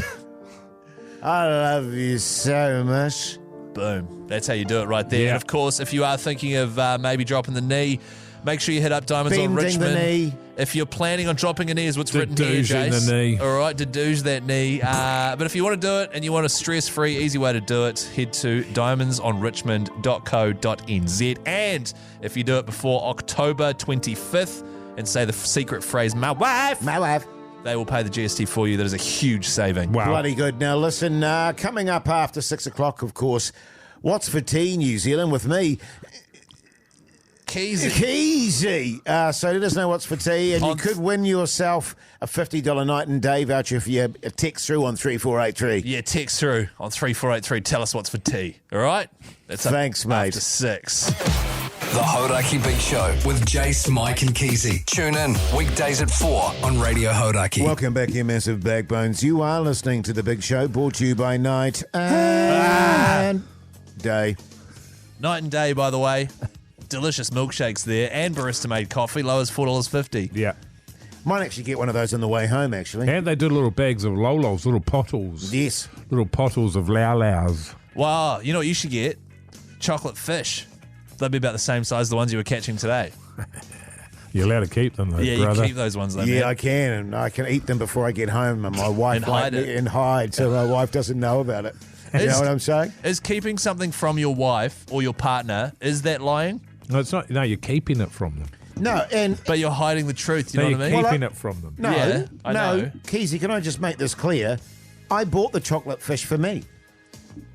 I love you so much. Boom. That's how you do it right there. Yeah. And of course, if you are thinking of maybe dropping the knee, make sure you hit up Diamonds on Bending Richmond. the knee. If you're planning on dropping a knee, is what's written here, Dedoozing Jase. the knee. All right, dedooze that knee. But if you want to do it and you want a stress-free, easy way to do it, head to diamondsonrichmond.co.nz. And if you do it before October 25th and say the secret phrase, my wife, they will pay the GST for you. That is a huge saving. Wow. Bloody good. Now, listen, coming up after 6 o'clock, of course, What's for Tea New Zealand with me, Keyzie. So let us know what's for tea, and you could win yourself a $50 night and day voucher if you text through on 3483. Yeah, text through on 3483. Tell us what's for tea. All right? That's Thanks, mate. After 6. The Hauraki Big Show with Jase, Mike and Keyzie. Tune in weekdays at 4 on Radio Hauraki. Welcome back, you massive backbones. You are listening to The Big Show, brought to you by Night and Day. Night and day, by the way. Delicious milkshakes there and barista-made coffee. Lowers $4.50. Yeah. Might actually get one of those on the way home, actually. And they do little bags of Lolos, little pottles. Yes. Little pottles of Lau-Laus. Wow, you know what you should get? Chocolate fish. They'll be about the same size as the ones you were catching today. You're allowed to keep them, though, Yeah, brother. you keep those ones, though, Yeah, man. I can, and I can eat them before I get home, and my wife And hide won't- it. and hide, so my wife doesn't know about it. You know what I'm saying? Is keeping something from your wife or your partner, is that lying? No, it's not. No, you're keeping it from them. No, and But you're hiding the truth, you No, know you're what I mean? keeping it from them. no, Yeah, I no, know. Keyzie, can I just make this clear? I bought the chocolate fish for me.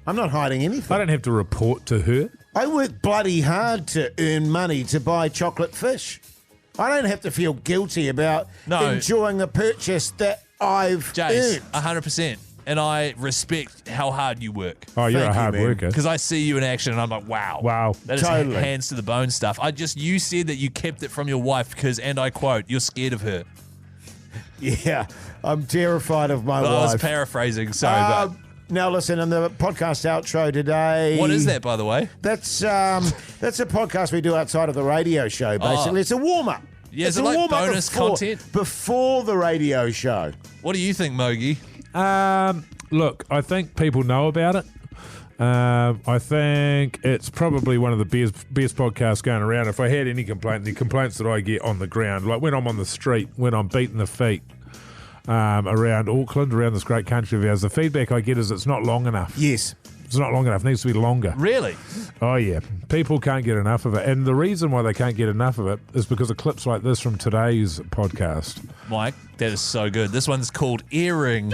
I'm not hiding anything. I don't have to report to her. I work bloody hard to earn money to buy chocolate fish. I don't have to feel guilty about enjoying a purchase that I've Jase, earned. 100%. And I respect how hard you work. Oh, you're Thank a you, hard man. worker. Because I see you in action and I'm like, wow. Wow. That is Totally. hands to the bone stuff. You said that you kept it from your wife because, and I quote, you're scared of her. Yeah, I'm terrified of my Well, I was wife. paraphrasing, sorry, but Now listen, in the podcast outro today. what is that, by the way? That's a podcast we do outside of the radio show. Basically, it's a warm up. Yeah, it's is it a like warm-up bonus content? before the radio show. What do you think, Mogi? Look, I think people know about it. I think it's probably one of the best podcasts going around. If I had any complaint, the complaints that I get on the ground, like when I'm on the street, when I'm beating the feet around Auckland, around this great country of ours, the feedback I get is it's not long enough. Yes. It's not long enough. It needs to be longer. Really? Oh, yeah. People can't get enough of it. And the reason why they can't get enough of it is because of clips like this from today's podcast. Mike, that is so good. This one's called Earring.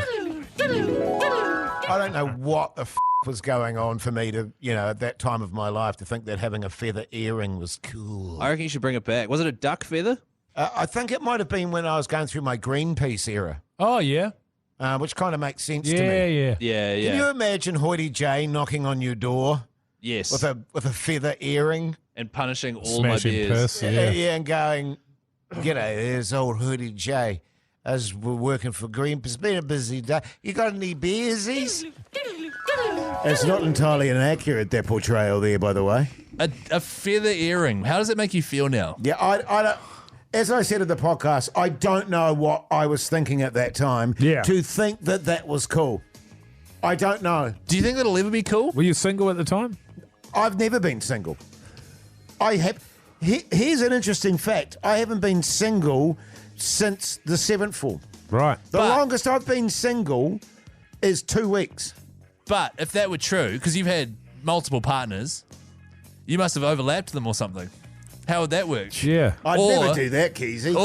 I don't know what the was going on for me to, at that time of my life to think that having a feather earring was cool. I reckon you should bring it back. Was it a duck feather? I think it might have been when I was going through my Greenpeace era, Oh, yeah. which kind of makes sense to Yeah, me. yeah. Yeah. Can you imagine Hoity J knocking on your door Yes. with a feather earring? And punishing all Smashing my beers. piss, yeah. And going, g'day, there's old Hoity J. As we're working for Greenpeace, it's been a busy day. You got any beersies? It's not entirely inaccurate, that portrayal there, by the way. A feather earring. How does it make you feel now? Yeah, I don't. As I said in the podcast, I don't know what I was thinking at that time to think that was cool. I don't know. Do you think that'll ever be cool? Were you single at the time? I've never been single. Here's an interesting fact. I haven't been single since the 7th form. Right. The longest I've been single is 2 weeks. But if that were true, because you've had multiple partners, you must have overlapped them or something. How would that work? Yeah. I'd never do that, Keyzie.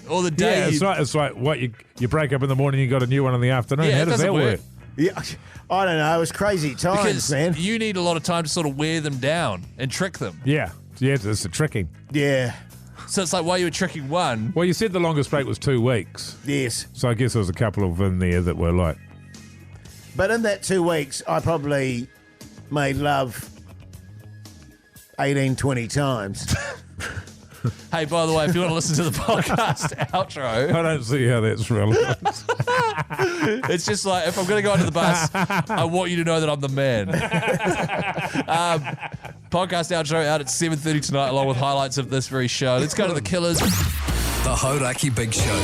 Or the day. Yeah, it's like what you break up in the morning, you got a new one in the afternoon. Yeah, How it does that doesn't work? Yeah, I don't know. It was crazy times, Because man. you need a lot of time to sort of wear them down and trick them. Yeah, it's a tricking. Yeah. So it's like while you were tricking one. Well, you said the longest break was 2 weeks. Yes. So I guess there was a couple of in there that were like... But in that 2 weeks, I probably made love 18, 20 times. Hey, by the way, if you want to listen to the podcast outro, I don't see how that's relevant. it's just like, if I'm going to go under the bus, I want you to know that I'm the man. Podcast outro out at 7:30 tonight, along with highlights of this very show. Let's go to the Killers. The Hauraki Big Show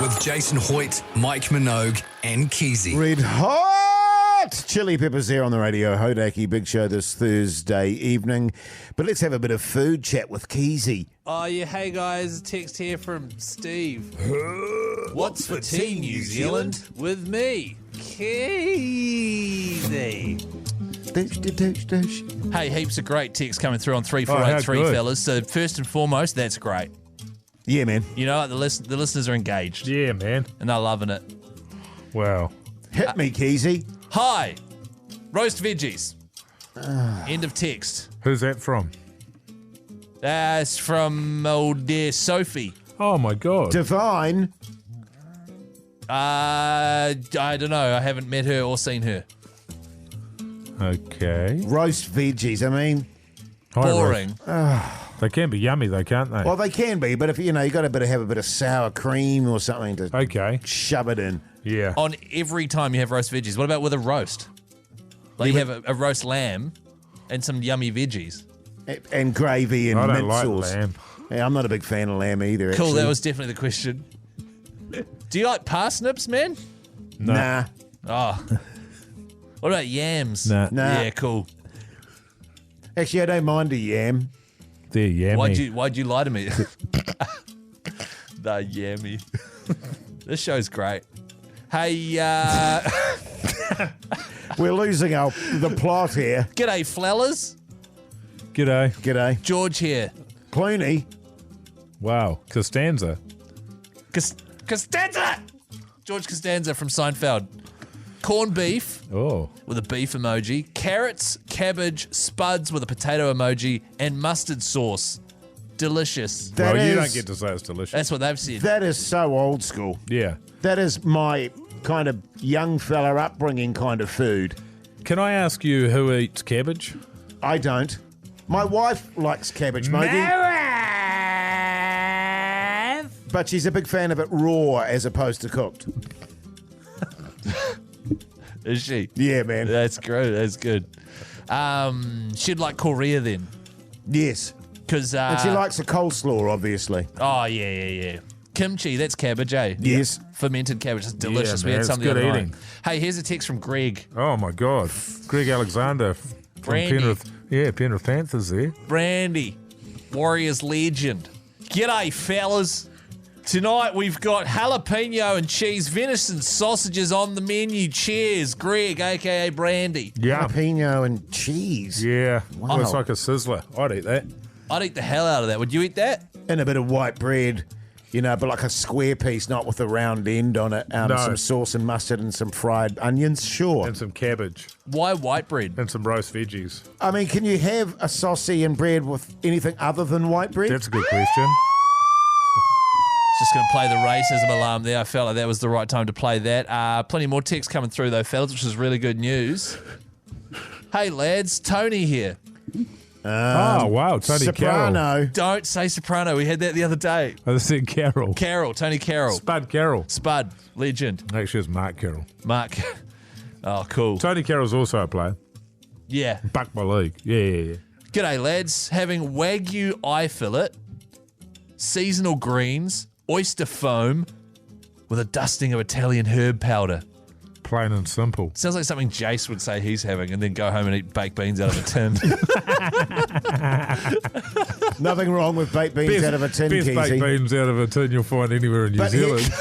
with Jason Hoyt, Mike Minogue, and Keyzie. Red hot chili peppers there on the radio. Hauraki Big Show this Thursday evening. But let's have a bit of food chat with Keyzie. Oh, yeah. Hey, guys. Text here from Steve. What's for tea, New Zealand? With me, Keyzie. Hey, heaps of great texts coming through on 3483, good. fellas. So first and foremost, that's great. Yeah, man. You know, the listeners are engaged. Yeah, man. And they're loving it. Wow. Hit me, Keyzie. Hi. Roast veggies. End of text. Who's that from? That's from old dear Sophie. Oh, my God. Divine. I don't know. I haven't met her or seen her. Okay. Roast veggies. I mean, Boring. They can be yummy, though, can't they? well, they can be, but if you got to have a bit of sour cream or something to Okay. shove it in. Yeah. On every time you have roast veggies. What about with a roast? Like you have a roast lamb and some yummy veggies. And gravy and I don't mint like sauce. lamb. Yeah, I'm not a big fan of lamb either. Cool, actually. that was definitely the question. Do you like parsnips, man? No. Nah. Oh. What about yams? Nah. Nah. Yeah, cool. Actually, I don't mind a yam. They're yummy. Why'd you lie to me? The yammy. This show's great. Hey, We're losing the plot here. g'day, flellers. G'day. George here. Clooney. Wow. Costanza. Costanza! George Costanza from Seinfeld. Corned beef Oh. with a beef emoji. Carrots, cabbage, spuds with a potato emoji, and mustard sauce. Delicious. That Well, you is- don't get to say it's delicious. That's what they've said. That is so old school. Yeah. That is my kind of young fella upbringing kind of food. Can I ask you who eats cabbage? I don't. My wife likes cabbage, Mogi. But she's a big fan of it raw as opposed to cooked. Is she? Yeah, man. That's great. That's good. She'd like Korea then. Yes. Because And she likes a coleslaw, obviously. oh yeah. Kimchi, that's cabbage, eh? Yes. Fermented cabbage. It's delicious. Yeah, We man, had it's some the good other eating. night. Hey, here's a text from Greg. Oh, my God. Greg Alexander from Brandy. Penrith. Yeah, Penrith Panthers there. Brandy, Warriors legend. G'day, fellas. Tonight we've got jalapeno and cheese venison sausages on the menu. Cheers, Greg, a.k.a. Brandy. Yeah. Jalapeno and cheese. Yeah. Wow. Looks like a sizzler. I'd eat that. I'd eat the hell out of that. Would you eat that? And a bit of white bread, but like a square piece, not with the round end on it. No. Some sauce and mustard and some fried onions, sure. And some cabbage. Why white bread? And some roast veggies. I mean, can you have a saucy and bread with anything other than white bread? That's a good question. Just going to play the racism alarm there. I felt like that was the right time to play that. Plenty more texts coming through, though, fellas, which is really good news. Hey, lads. Tony here. Oh, wow. Tony Carroll. Soprano. Don't say soprano. We had that the other day. I said Carroll. Carroll. Tony Carroll. Spud Carroll. Spud. Legend. Actually, it's Mark Carroll. Mark. Oh, cool. Tony Carroll's also a player. Yeah. Buck my league. Yeah. G'day, lads. Having Wagyu eye fillet, seasonal greens, oyster foam with a dusting of Italian herb powder. Plain and simple. Sounds like something Jase would say he's having and then go home and eat baked beans out of a tin. Nothing wrong with baked beans out of a tin, Best baked Keyzie. beans out of a tin you'll find anywhere in New But Zealand.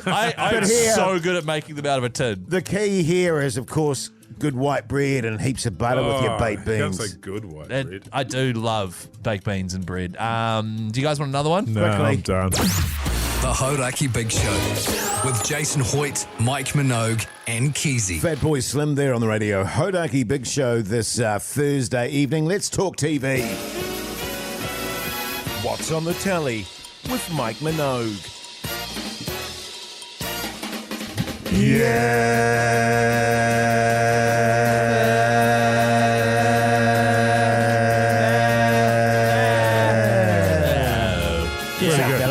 I'm so good at making them out of a tin. The key here is, of course, good white bread and heaps of butter with your baked beans. That's a good white And bread. I do love baked beans and bread. Do you guys want another one? No, quickly. I'm done. The Hauraki Big Show with Jason Hoyt, Mike Minogue, and Keyzie. Fat Boy Slim there on the radio. Hauraki Big Show this Thursday evening. Let's talk TV. What's on the telly with Mike Minogue?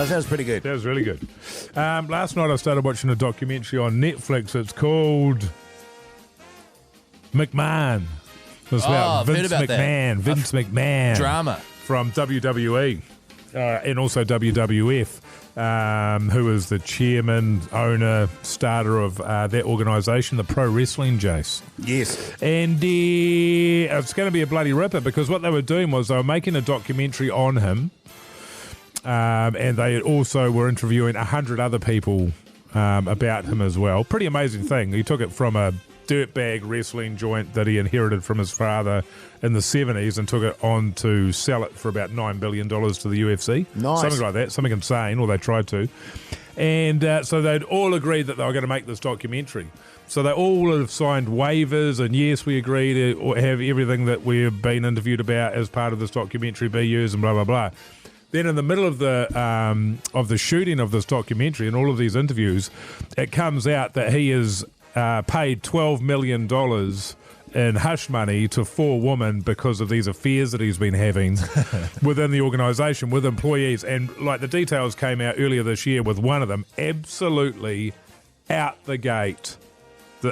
That was pretty good. That was really good. Last night I started watching a documentary on Netflix. It's called McMahon. It's about I've heard Vince about that. McMahon. Vince McMahon. Drama. From WWE and also WWF, who is the chairman, owner, starter of that organisation, the Pro Wrestling Jase. Yes. And it's going to be a bloody ripper because what they were doing was they were making a documentary on him. And they also were interviewing 100 other people about him as well. Pretty amazing thing. He took it from a dirtbag wrestling joint that he inherited from his father in the 70s and took it on to sell it for about $9 billion to the UFC. Nice. Something like that, something insane, or they tried to. And so they'd all agreed that they were going to make this documentary. So they all have signed waivers, and yes, we agree to have everything that we've been interviewed about as part of this documentary be used and blah, blah, blah. Then in the middle of the shooting of this documentary and all of these interviews, it comes out that he has paid $12 million in hush money to 4 women because of these affairs that he's been having within the organisation with employees. And like the details came out earlier this year with one of them absolutely out the gate,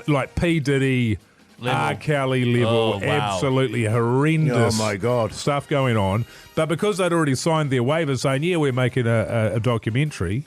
like P. Diddy, R. Kelly level, wow. absolutely horrendous Oh, my God. stuff going on. But because they'd already signed their waivers saying, yeah, we're making a documentary,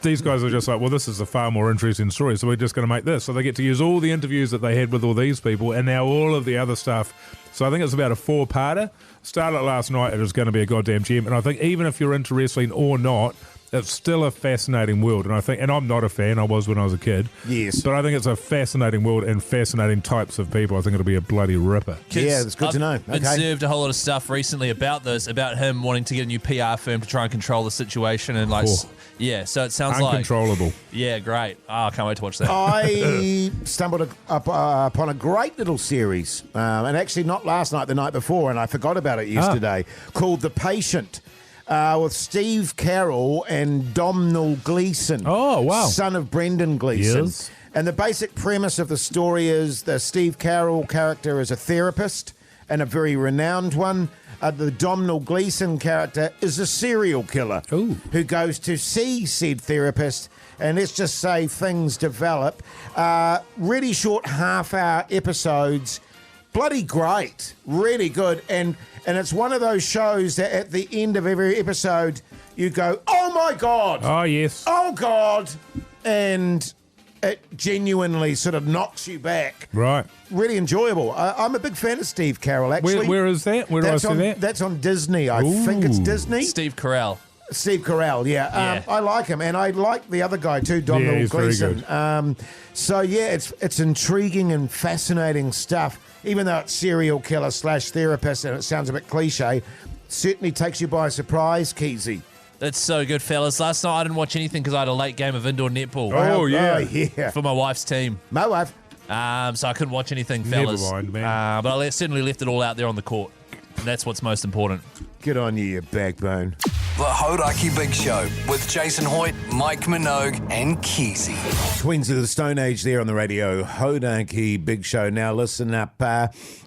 these guys are just like, well, this is a far more interesting story, so we're just going to make this. So they get to use all the interviews that they had with all these people and now all of the other stuff. So I think it's about a 4-parter. Started last night, it is going to be a goddamn gem. And I think even if you're into wrestling or not, it's still a fascinating world, and I think, and I'm not a fan. I was when I was a kid. Yes. But I think it's a fascinating world and fascinating types of people. I think it'll be a bloody ripper. Yeah, it's good to know. I've been served a whole lot of stuff recently about this, about him wanting to get a new PR firm to try and control the situation, and like, yeah. So it sounds Uncontrollable. yeah, great. Oh, I can't wait to watch that. I stumbled upon a great little series, and actually not last night, the night before, and I forgot about it yesterday, called The Patient. With Steve Carell and Domhnall Gleeson. Oh, wow. Son of Brendan Gleeson. Yes. And the basic premise of the story is the Steve Carell character is a therapist and a very renowned one. The Domhnall Gleeson character is a serial killer who goes to see said therapist, and let's just say things develop. Really short half-hour episodes. Bloody great, really good, and it's one of those shows that at the end of every episode you go, oh my God, Oh, yes. oh God, and it genuinely sort of knocks you back. Right. Really enjoyable. I'm a big fan of Steve Carell, actually. Where is that? Where do I see that? That's on Disney. I think it's Disney. Steve Carell. Steve Carell, yeah. I like him, and I like the other guy too, Domhnall he's very Gleeson. good. So yeah, it's intriguing and fascinating stuff. Even though it's serial killer / therapist, and it sounds a bit cliche, certainly takes you by surprise, Keyzie. That's so good, fellas. Last night I didn't watch anything because I had a late game of indoor netball Oh, yeah. yeah. for my wife's team. My wife. So I couldn't watch anything, Never fellas. mind, man. But I certainly left it all out there on the court. And that's what's most important. Good on you, backbone. The Hauraki Big Show with Jason Hoyt, Mike Minogue, and Keyzie. Queens of the Stone Age there on the radio. Hauraki Big Show. Now listen up.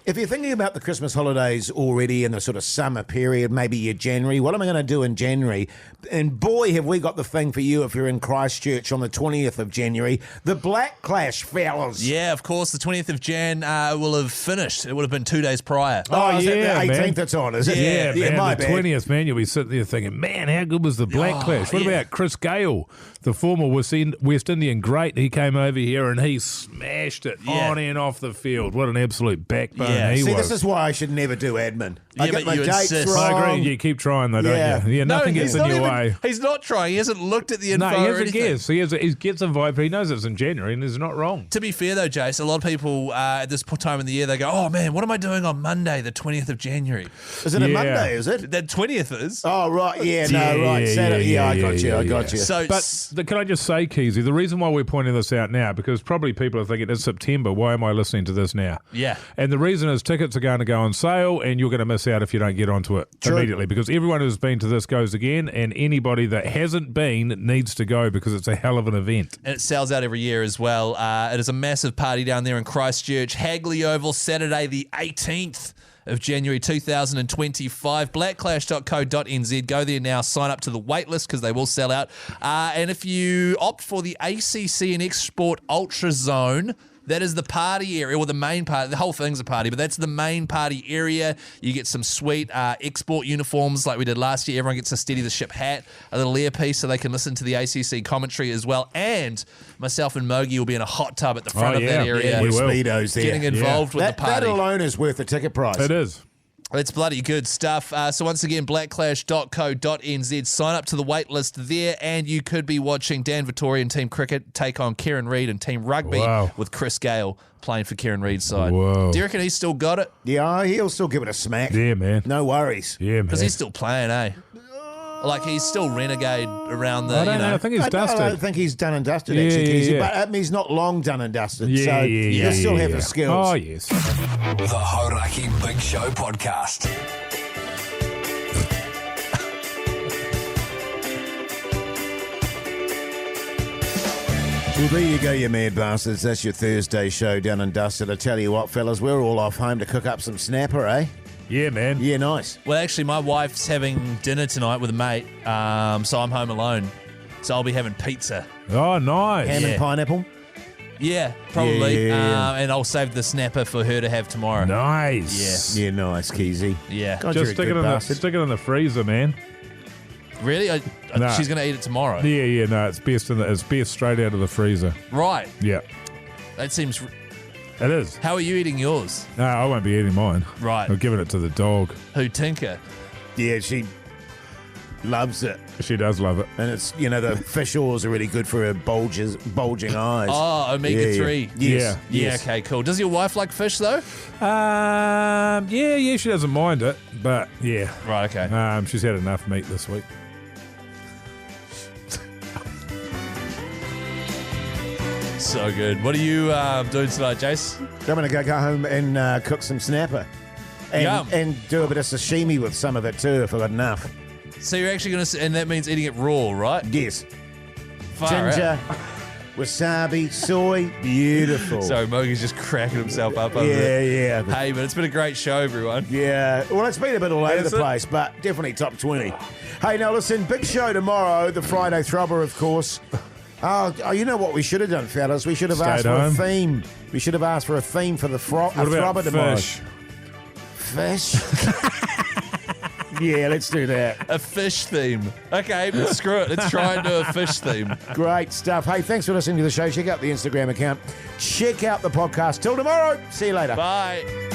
If you're thinking about the Christmas holidays already in the sort of summer period, maybe your January, what am I going to do in January? And boy, have we got the thing for you if you're in Christchurch on the 20th of January. The Black Clash, fellas. Yeah, of course, the 20th of Jan will have finished. It would have been 2 days prior. Oh, is yeah, it the 18th man. that's on, is it? Yeah, man. my The bad. 20th, man, you'll be sitting there thinking, man, how good was the Black Clash? What yeah. about Chris Gale, the former West Indian great? He came over here and he smashed it on and off the field. What an absolute backbone he was. This is why I should never do admin. I Yeah, get but my you dates insist. wrong. I agree. You keep trying though, don't you? Yeah, nothing gets in your way. He's not trying. He hasn't looked at the info No, he or has a anything. guess. He gets a vibe. He knows it's in January and he's not wrong. To be fair, though, Jase, a lot of people at this time in the year, they go, oh, man, what am I doing on Monday, the 20th of January? Is it a Yeah. Monday, is it? The 20th is. Oh, right. Yeah, no, right. Saturday. I got you. So, But can I just say, Keyzie, the reason why we're pointing this out now, because probably people are thinking it's September, why am I listening to this now? Yeah. And the reason is tickets are going to go on sale and you're going to miss out if you don't get onto it immediately, because everyone who's been to this goes again, and anybody that hasn't been needs to go because it's a hell of an event. and it sells out every year as well. It is a massive party down there in Christchurch, Hagley Oval, Saturday the 18th of January 2025. blackclash.co.nz. Go there now. Sign up to the wait list because they will sell out. And if you opt for the ACC and Export Ultra Zone, that is the party area, or the main party. The whole thing's a party, but that's the main party area. You get some sweet export uniforms like we did last year. Everyone gets a Steady the Ship hat, a little earpiece so they can listen to the ACC commentary as well. And myself and Mogi will be in a hot tub at the front of that area. Yeah, with Speedos there. Getting involved with the party. That alone is worth the ticket price. It is. It's bloody good stuff. So once again, blackclash.co.nz. Sign up to the wait list there, and you could be watching Dan Vittori and Team Cricket take on Kieran Reid and Team Rugby with Chris Gale playing for Kieran Reid's side. Whoa. Do you reckon he's still got it? Yeah, he'll still give it a smack. Yeah, man. No worries. Yeah, man. Because he's still playing, eh? Like, he's still renegade around the, I don't know. I think he's dusted. I don't think he's done and dusted, Yeah, actually, Keyzie. yeah. But he's not long done and dusted, Yeah, so he'll still have the skills. Oh, yes. The Hauraki Big Show podcast. Well, there you go, you mad bastards. That's your Thursday show done and dusted. I tell you what, fellas, we're all off home to cook up some snapper, eh? Yeah, man. Yeah, nice. Well, actually, my wife's having dinner tonight with a mate, so I'm home alone. So I'll be having pizza. Oh, nice. Ham and pineapple. Yeah, probably. Yeah. And I'll save the snapper for her to have tomorrow. Nice. Yeah, nice, Keyzie. Yeah. God, Just you're a stick good it, bastard. stick it in the freezer, man. Really? No. She's going to eat it tomorrow. Yeah, no, it's best it's best straight out of the freezer. Right. Yeah, That seems... it is. How are you eating yours? No, I won't be eating mine. Right. I'm giving it to the dog. Who, Tinker? Yeah, she loves it. She does love it. And it's, the fish oils are really good for her bulging eyes. Oh, omega-3. Yes. Yeah, okay, cool. Does your wife like fish, though? Yeah, she doesn't mind it, but yeah. Right, okay. She's had enough meat this week. So good. What are you doing tonight, Jase? I'm going to go home and cook some snapper. Yum. And do a bit of sashimi with some of it too, if I've got enough. So you're actually going to... And that means eating it raw, right? Yes. Far Ginger, out. wasabi, soy. Beautiful. Sorry, Mogi's just cracking himself up over Yeah. Hey, but it's been a great show, everyone. Yeah. Well, it's been a bit all over Has the it? place, but definitely top 20. Hey, now listen, big show tomorrow, the Friday Throbber, of course. Oh, you know what we should have done, fellas? We should have asked for a theme. We should have asked for a theme for the Throbber tomorrow. Fish? Yeah, let's do that. A fish theme. Okay, screw it. Let's try and do a fish theme. Great stuff. Hey, thanks for listening to the show. Check out the Instagram account. Check out the podcast. Till tomorrow. See you later. Bye.